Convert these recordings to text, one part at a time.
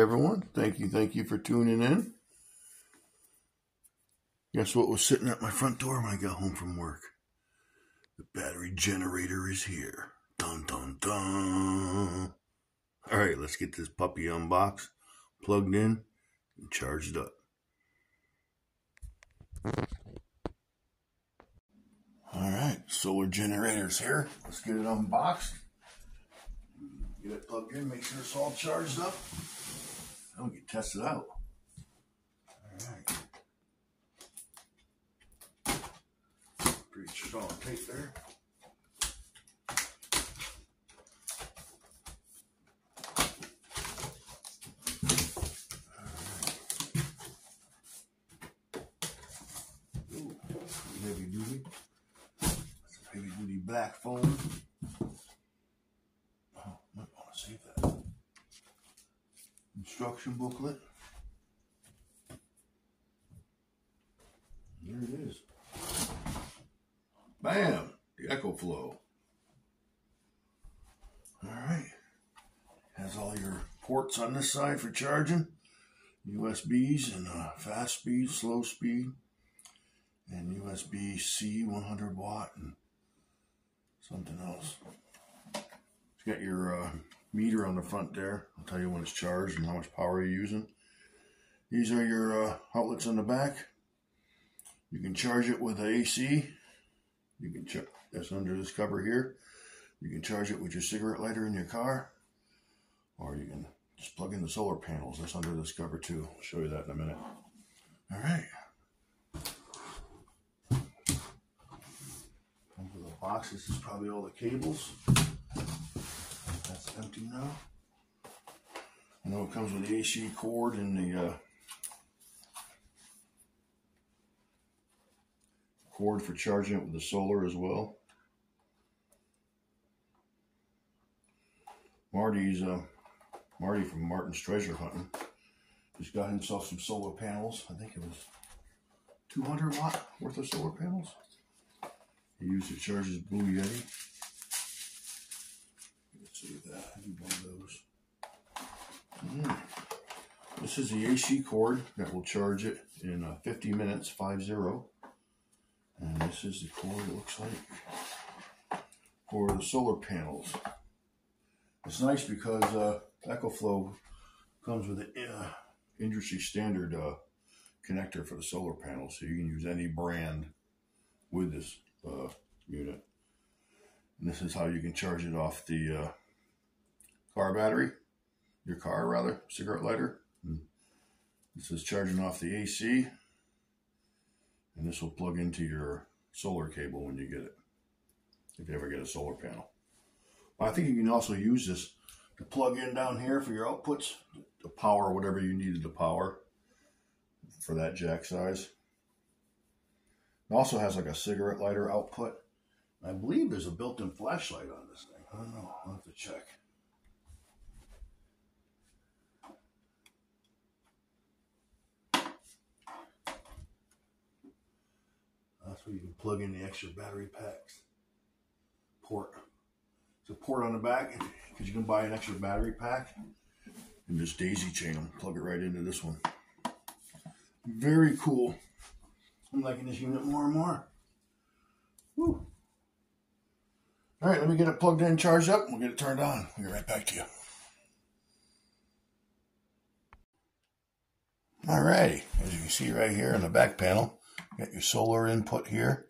everyone. Thank you for tuning in. Guess what was sitting at my front door when I got home from work? The battery generator is here. Dun, dun, dun. All right, let's get this puppy unboxed, plugged in, and charged up. All right, solar generator's here. Let's get it unboxed. Get it plugged in, make sure it's all charged up. Then we can test it out. All right. Pretty strong tape there. Ooh, heavy duty. That's a heavy duty black foam. Might want to save that. Instruction booklet. There it is. Bam! The EcoFlow. Alright. Has all your ports on this side for charging. USBs and fast speed, slow speed. And USB-C 100 watt and something else. It's got your meter on the front there. I'll tell you when it's charged and how much power you're using. These are your outlets on the back. You can charge it with the AC. You can that's under this cover here. You can charge it with your cigarette lighter in your car, or you can just plug in the solar panels. That's under this cover too. I'll show you that in a minute. All right. Into the box. This is probably all the cables. That's empty now. I know it comes with the AC cord and the cord for charging it with the solar as well. Marty from Martin's Treasure Hunting just got himself some solar panels. I think it was 200 watt worth of solar panels. He used to charge his Blue Yeti. Let's see that. I need one of those. This is the AC cord that will charge it in 50 minutes, 50. And this is the cord, it looks like, for the solar panels. It's nice because EcoFlow comes with an industry standard connector for the solar panels, so you can use any brand with this unit. And this is how you can charge it off the car battery, your car rather, cigarette lighter. And this is charging off the AC, and this will plug into your solar cable when you get it, if you ever get a solar panel. I think you can also use this to plug in down here for your outputs, to power whatever you needed to power for that jack size. It also has like a cigarette lighter output. I believe there's a built-in flashlight on this thing. I don't know. I'll have to check. That's where you can plug in the extra battery packs. Port. There's a port on the back because you can buy an extra battery pack and just daisy chain them. Plug it right into this one. Very cool. I'm liking this unit more and more. Woo. All right, let me get it plugged in and charged up. We'll get it turned on. We'll get right back to you. All righty. As you can see right here in the back panel, you got your solar input here,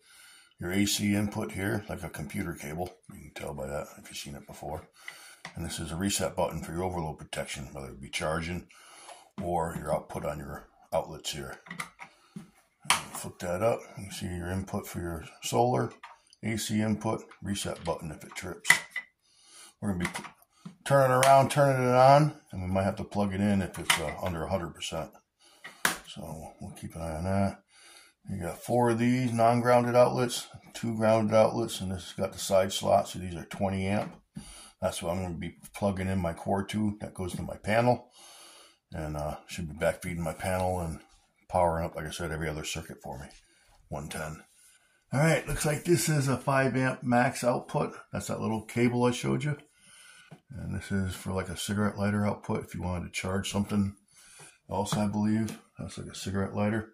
your AC input here, like a computer cable. You can tell by that if you've seen it before. And this is a reset button for your overload protection, whether it be charging or your output on your outlets here. Flip that up. You can see your input for your solar, AC input, reset button if it trips. We're going to be turning around, turning it on, and we might have to plug it in if it's under 100%. So we'll keep an eye on that. You got 4 of these non-grounded outlets, 2 grounded outlets, and this has got the side slots, so these are 20 amp. That's what I'm going to be plugging in my cord to. That goes to my panel, and should be backfeeding my panel and powering up, like I said, every other circuit for me. 110. All right, looks like this is a 5 amp max output. That's that little cable I showed you. And this is for like a cigarette lighter output if you wanted to charge something else, I believe. That's like a cigarette lighter.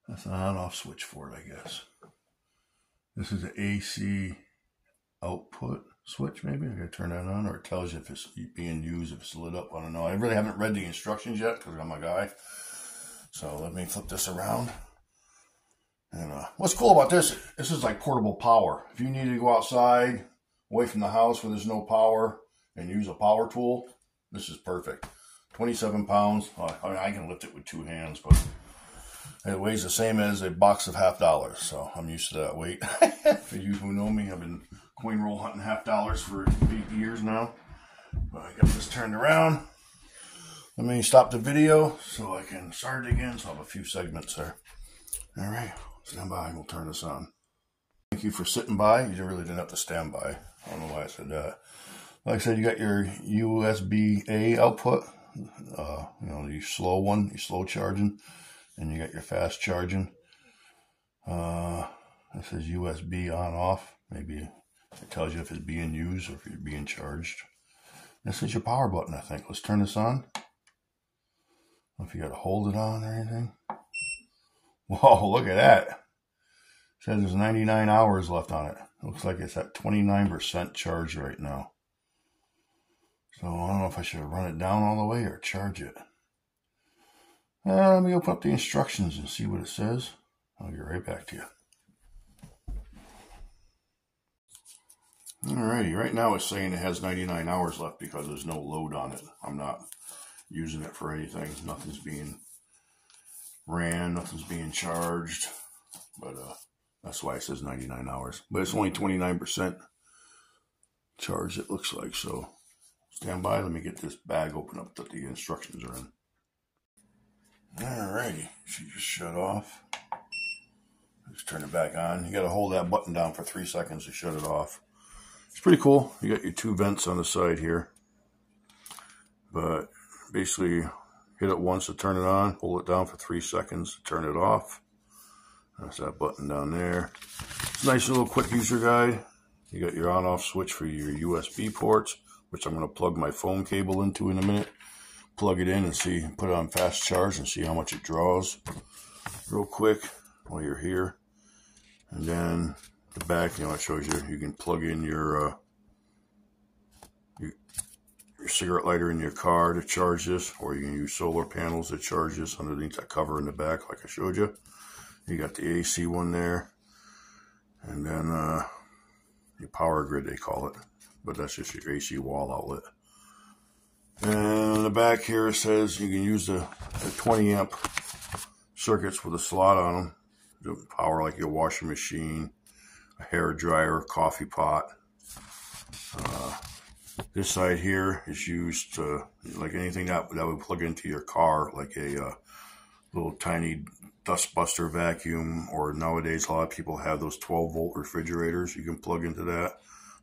That's an on-off switch for it, I guess. This is an AC output switch, maybe. I gotta turn that on, or it tells you if it's being used, if it's lit up. I don't know. I really haven't read the instructions yet because I'm a guy. So let me flip this around. And what's cool about this is like portable power. If you need to go outside, away from the house where there's no power, and use a power tool, this is perfect. 27 pounds. I mean, I can lift it with 2 hands, but it weighs the same as a box of $50, so I'm used to that weight. For you who know me, I've been coin roll hunting $50 for 8 years now. But I got this turned around. Let me stop the video so I can start it again. So I have a few segments there. All right, stand by. We'll turn this on. Thank you for sitting by. You really didn't have to stand by. I don't know why I said that. Like I said, you got your USB-A output. You know, your slow one, your slow charging. And you got your fast charging. It says USB on off. Maybe it tells you if it's being used or if you're being charged. This is your power button, I think. Let's turn this on. If you got to hold it on or anything. Whoa, look at that. It says there's 99 hours left on it. Looks like it's at 29% charge right now. So I don't know if I should run it down all the way or charge it. Let me open up the instructions and see what it says. I'll get right back to you. Alrighty, right now it's saying it has 99 hours left because there's no load on it. I'm not using it for anything. Nothing's being ran, nothing's being charged. But that's why it says 99 hours. But it's only 29% charged, it looks like. So stand by, let me get this bag open up that the instructions are in. Alrighty, she just shut off. Just turn it back on. You got to hold that button down for 3 seconds to shut it off. It's pretty cool. You got your 2 vents on the side here. But basically, hit it once to turn it on, hold it down for 3 seconds to turn it off. That's that button down there. It's a nice little quick user guide. You got your on-off switch for your USB ports, which I'm going to plug my phone cable into in a minute. Plug it in and see, put it on fast charge and see how much it draws real quick while you're here. And then the back, you know, it shows you can plug in your cigarette lighter in your car to charge this, or you can use solar panels to charge this underneath that cover in the back like I showed you. You got the AC one there, and then your power grid they call it, but that's just your AC wall outlet. And on the back here it says you can use the 20 amp circuits with a slot on them to power like your washing machine, a hair dryer, coffee pot. This side here is used to, like anything that would plug into your car, like a little tiny dust buster vacuum, or nowadays a lot of people have those 12-volt refrigerators. You can plug into that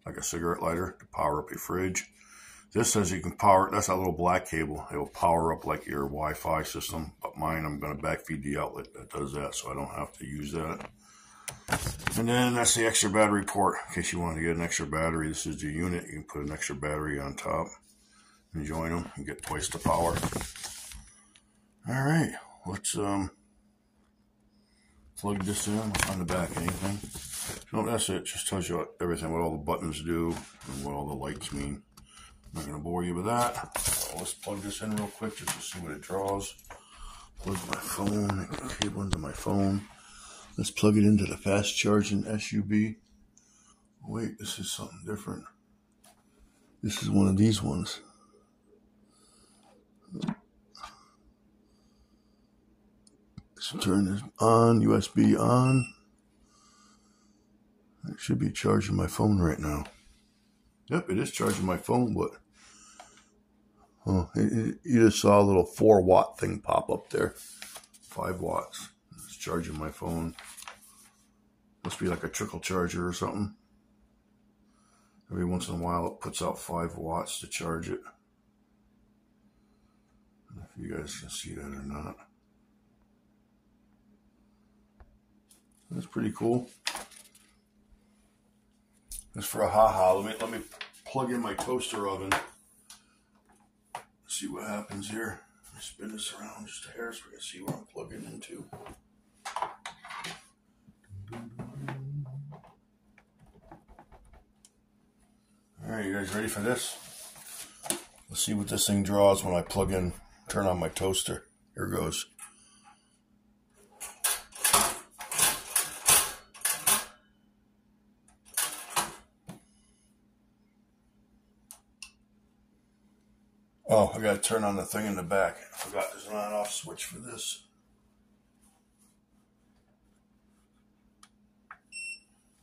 like a cigarette lighter to power up your fridge. This says you can power, that's that little black cable. It will power up like your Wi-Fi system, but mine, I'm going to backfeed the outlet that does that, so I don't have to use that. And then that's the extra battery port. In case you want to get an extra battery, this is the unit. You can put an extra battery on top and join them and get twice the power. All right, let's plug this in on the back. Anything? No, that's it. Just tells you everything, what all the buttons do and what all the lights mean. I'm not going to bore you with that. So let's plug this in real quick just to see what it draws. Plug my phone, cable into my phone. Let's plug it into the fast charging SUV. Wait, this is something different. This is one of these ones. Let's turn this on, USB on. I should be charging my phone right now. Yep, it is charging my phone, but oh, you just saw a little 4-watt thing pop up there. 5 watts. It's charging my phone. Must be like a trickle charger or something. Every once in a while it puts out 5 watts to charge it. I don't know if you guys can see that or not. That's pretty cool. Just for a ha-ha, let me plug in my toaster oven. See what happens here. Let me spin this around just a hair so we can see what I'm plugging into. Alright, you guys ready for this? Let's see what this thing draws when I turn on my toaster. Here goes. Oh, I gotta turn on the thing in the back. I forgot there's an on-off switch for this.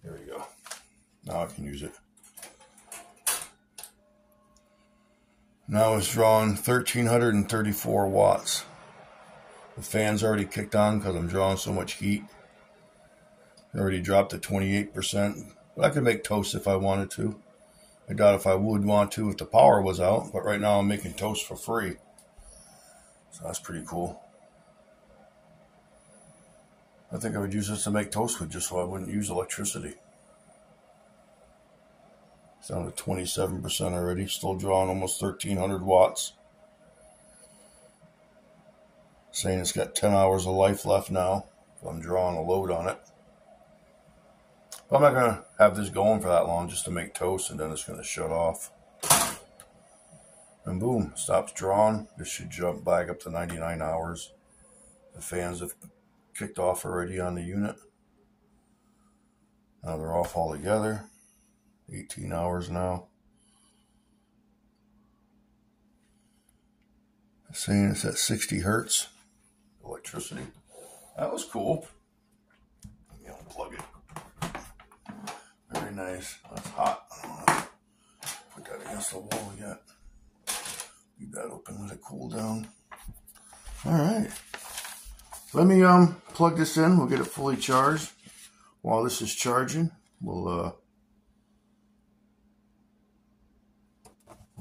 There we go. Now I can use it. Now it's drawing 1,334 watts. The fan's already kicked on because I'm drawing so much heat. It already dropped to 28%. But I could make toast if I wanted to. I doubt if I would want to if the power was out. But right now I'm making toast for free. So that's pretty cool. I think I would use this to make toast with just so I wouldn't use electricity. It's down to 27% already. Still drawing almost 1,300 watts. Saying it's got 10 hours of life left now. So I'm drawing a load on it. But I'm not going to have this going for that long just to make toast, and then it's going to shut off. And boom, stops drawing. This should jump back up to 99 hours. The fans have kicked off already on the unit. Now they're off altogether. 18 hours now. Saying it's at 60 hertz electricity. That was cool. Let me unplug it. Very nice. That's hot. I don't want to put that against the wall yet. Leave that open, let it cool down. All right. Let me plug this in. We'll get it fully charged. While this is charging, I'm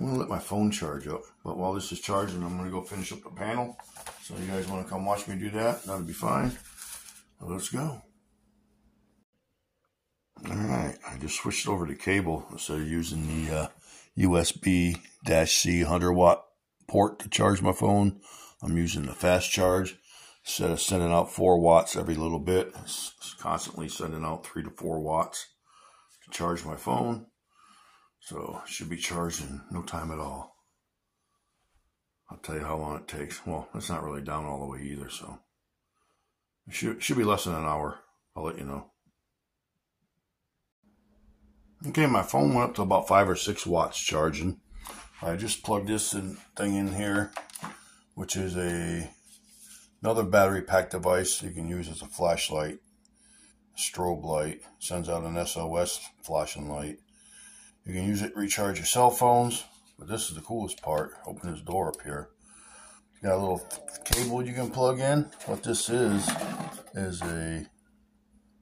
going to let my phone charge up, but while this is charging, I'm going to go finish up the panel. So you guys want to come watch me do that? That'll be fine. Well, let's go. All right, I just switched over to cable instead of using the USB-C 100-watt port to charge my phone. I'm using the fast charge. Instead of sending out 4 watts every little bit, it's constantly sending out 3 to 4 watts to charge my phone. So it should be charged in no time at all. I'll tell you how long it takes. Well, it's not really down all the way either, so it should be less than an hour. I'll let you know. Okay, my phone went up to about 5 or 6 watts charging. I just plugged this thing in here, which is another battery pack device you can use as a flashlight, strobe light, sends out an SOS flashing light. You can use it to recharge your cell phones, but this is the coolest part. Open this door up here. You got a little cable you can plug in. What this is a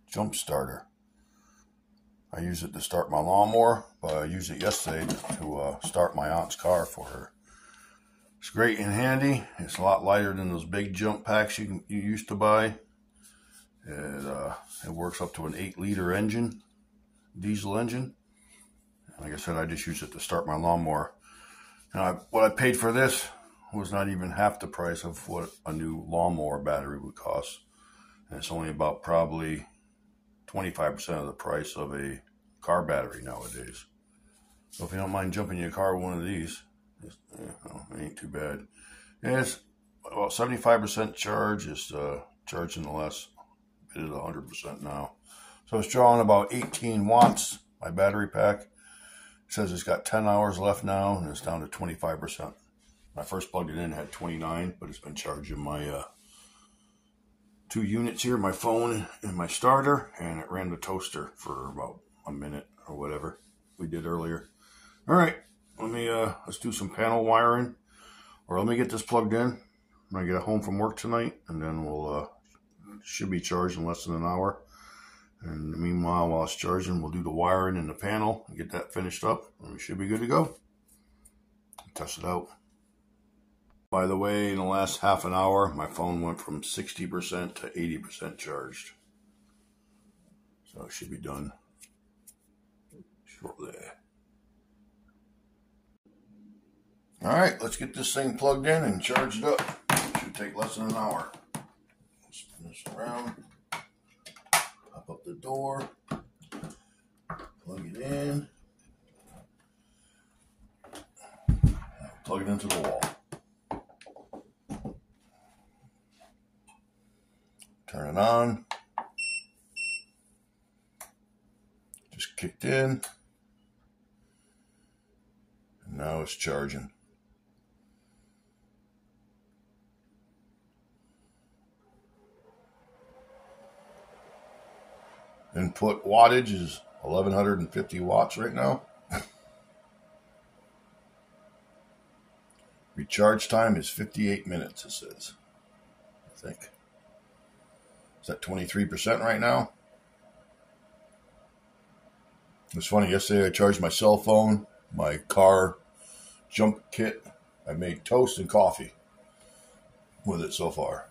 jump starter. I use it to start my lawnmower, but I used it yesterday to start my aunt's car for her. It's great and handy. It's a lot lighter than those big jump packs you used to buy. It works up to an 8-liter engine, diesel engine. Like I said, I just use it to start my lawnmower. And what I paid for this was not even half the price of what a new lawnmower battery would cost. And it's only about probably 25% of the price of a car battery nowadays. So if you don't mind jumping in your car with one of these, it ain't too bad. And it's about 75% charge. It's charging the last bit of 100% now. So it's drawing about 18 watts, my battery pack. It says it's got 10 hours left now, and it's down to 25%. When I first plugged it in, it had 29, but it's been charging my 2 units here, my phone and my starter, and it ran the toaster for about a minute or whatever we did earlier. All right, let's do some panel wiring, or let me get this plugged in when I get home from work tonight, and then we'll should be charged in less than an hour. And meanwhile, while it's charging, we'll do the wiring in the panel and get that finished up, and we should be good to go. Test it out. By the way, in the last half an hour, my phone went from 60% to 80% charged. So it should be done. Shortly. All right, let's get this thing plugged in and charged up. Should take less than an hour. Spin this around. Pop up the door. Plug it in. Plug it into the wall. Turn it on. Just kicked in. And now it's charging. Input wattage is 1150 watts right now. Recharge time is 58 minutes, it says. I think. It's at 23% right now. It's funny, yesterday I charged my cell phone, my car jump kit. I made toast and coffee with it so far.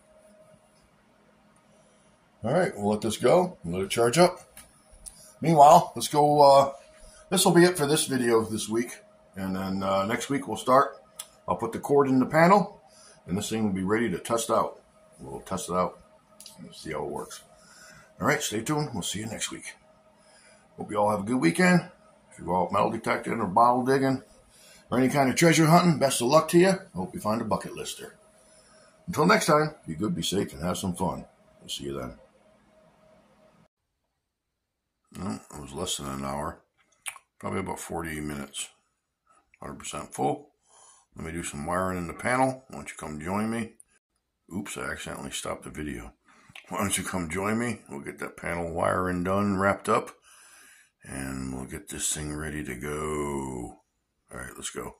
All right, we'll let this go and let it charge up. Meanwhile, let's go. This will be it for this video this week. And then next week we'll start. I'll put the cord in the panel, and this thing will be ready to test out. We'll test it out and see how it works. All right, stay tuned. We'll see you next week. Hope you all have a good weekend. If you go out metal detecting or bottle digging or any kind of treasure hunting, best of luck to you. I hope you find a bucket lister. Until next time, be good, be safe, and have some fun. We'll see you then. Well, it was less than an hour. Probably about 48 minutes. 100% full. Let me do some wiring in the panel. Why don't you come join me? Oops, I accidentally stopped the video. Why don't you come join me? We'll get that panel wiring done, wrapped up, and we'll get this thing ready to go. All right, let's go.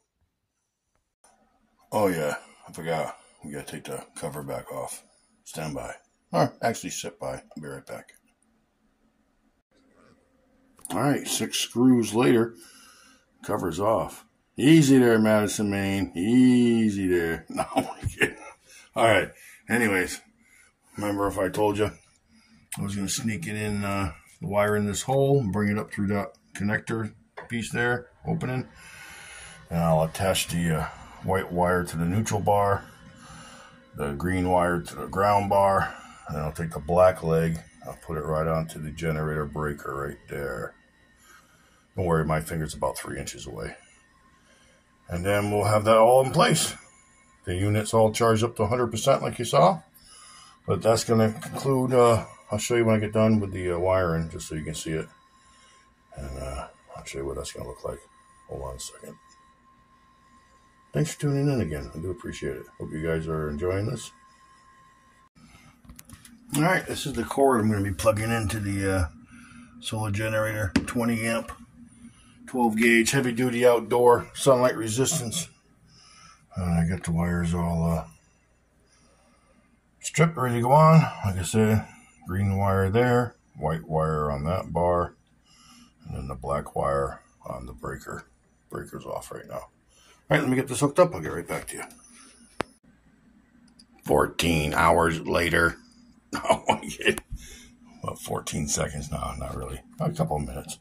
Oh yeah, I forgot. We gotta take the cover back off. Stand by. Or actually sit by. I'll be right back. All right, 6 screws later, cover's off. Easy there, Madison, Maine. Easy there. No, I'm kidding. All right. Anyways, remember if I told you I was going to sneak it in the wire in this hole and bring it up through that connector piece there, opening. And I'll attach the white wire to the neutral bar, the green wire to the ground bar, and I'll take the black leg. I'll put it right onto the generator breaker right there. Don't worry, my finger's about 3 inches away. And then we'll have that all in place. The unit's all charged up to 100% like you saw. But that's going to conclude, I'll show you when I get done with the wiring, just so you can see it. And I'll show you what that's going to look like. Hold on a second. Thanks for tuning in again. I do appreciate it. Hope you guys are enjoying this. All right, this is the cord I'm going to be plugging into the solar generator, 20 amp. 12 gauge heavy duty outdoor sunlight resistance. I got the wires all stripped, ready to go on. Like I said, green wire there, white wire on that bar, and then the black wire on the breaker. Breaker's off right now. All right, let me get this hooked up. I'll get right back to you. 14 hours later. Oh, yeah. About 14 seconds. No, not really. A couple of minutes.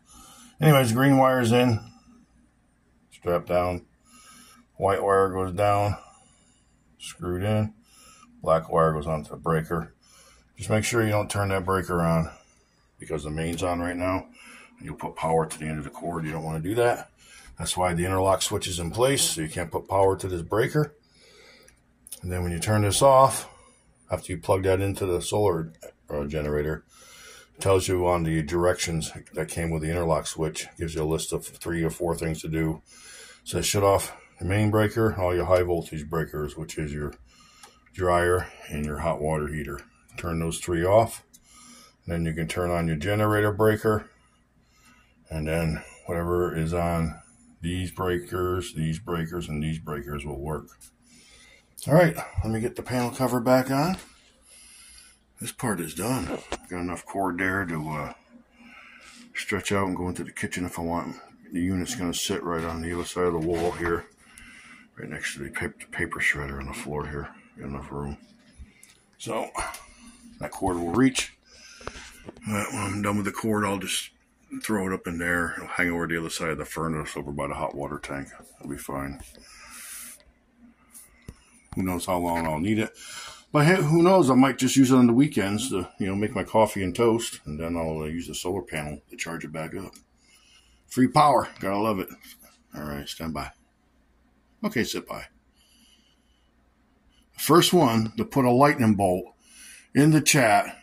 Anyways, green wire's in, strapped down, white wire goes down, screwed in, black wire goes onto the breaker. Just make sure you don't turn that breaker on because the main's on right now. You'll put power to the end of the cord. You don't want to do that. That's why the interlock switch is in place, so you can't put power to this breaker. And then when you turn this off, after you plug that into the solar generator, tells you on the directions that came with the interlock switch, gives you a list of 3 or 4 things to do. It says shut off the main breaker, all your high voltage breakers, which is your dryer and your hot water heater. Turn those 3 off. Then you can turn on your generator breaker, and then whatever is on these breakers, and these breakers will work. All right, let me get the panel cover back on. This part is done. Got enough cord there to stretch out and go into the kitchen if I want. The unit's going to sit right on the other side of the wall here, right next to the paper shredder on the floor here. Got enough room. So that cord will reach. When I'm done with the cord, I'll just throw it up in there. It'll hang over the other side of the furnace over by the hot water tank. It'll be fine. Who knows how long I'll need it. But who knows, I might just use it on the weekends to, make my coffee and toast. And then I'll use the solar panel to charge it back up. Free power. Gotta love it. All right, stand by. Okay, sit by. First one to put a lightning bolt in the chat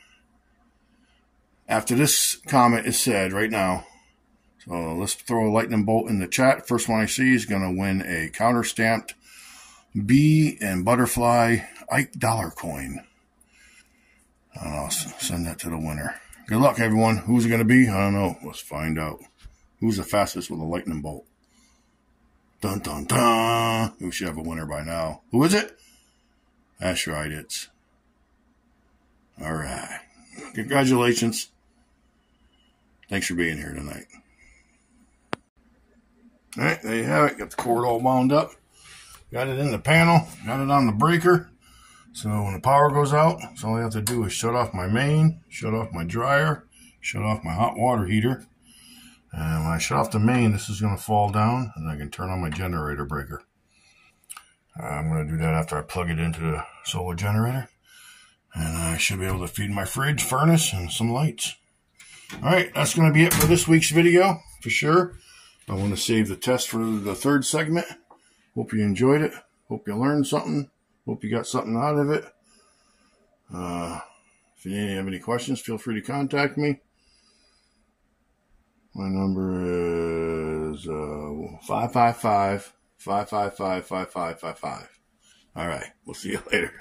after this comment is said right now. So let's throw a lightning bolt in the chat. First one I see is going to win a counter-stamped bee and butterfly Ike dollar coin. I'll send that to the winner. Good luck, everyone. Who's it going to be? I don't know. Let's find out. Who's the fastest with a lightning bolt? Dun, dun, dun. We should have a winner by now. Who is it? That's right, it's. All right. Congratulations. Thanks for being here tonight. All right, there you have it. Got the cord all wound up. Got it in the panel. Got it on the breaker. So when the power goes out, so all I have to do is shut off my main, shut off my dryer, shut off my hot water heater. And when I shut off the main, this is going to fall down, and I can turn on my generator breaker. I'm going to do that after I plug it into the solar generator. And I should be able to feed my fridge, furnace, and some lights. All right, that's going to be it for this week's video, for sure. I want to save the test for the third segment. Hope you enjoyed it. Hope you learned something. Hope you got something out of it. If you have any questions, feel free to contact me. My number is 555-555-5555. All right, we'll see you later.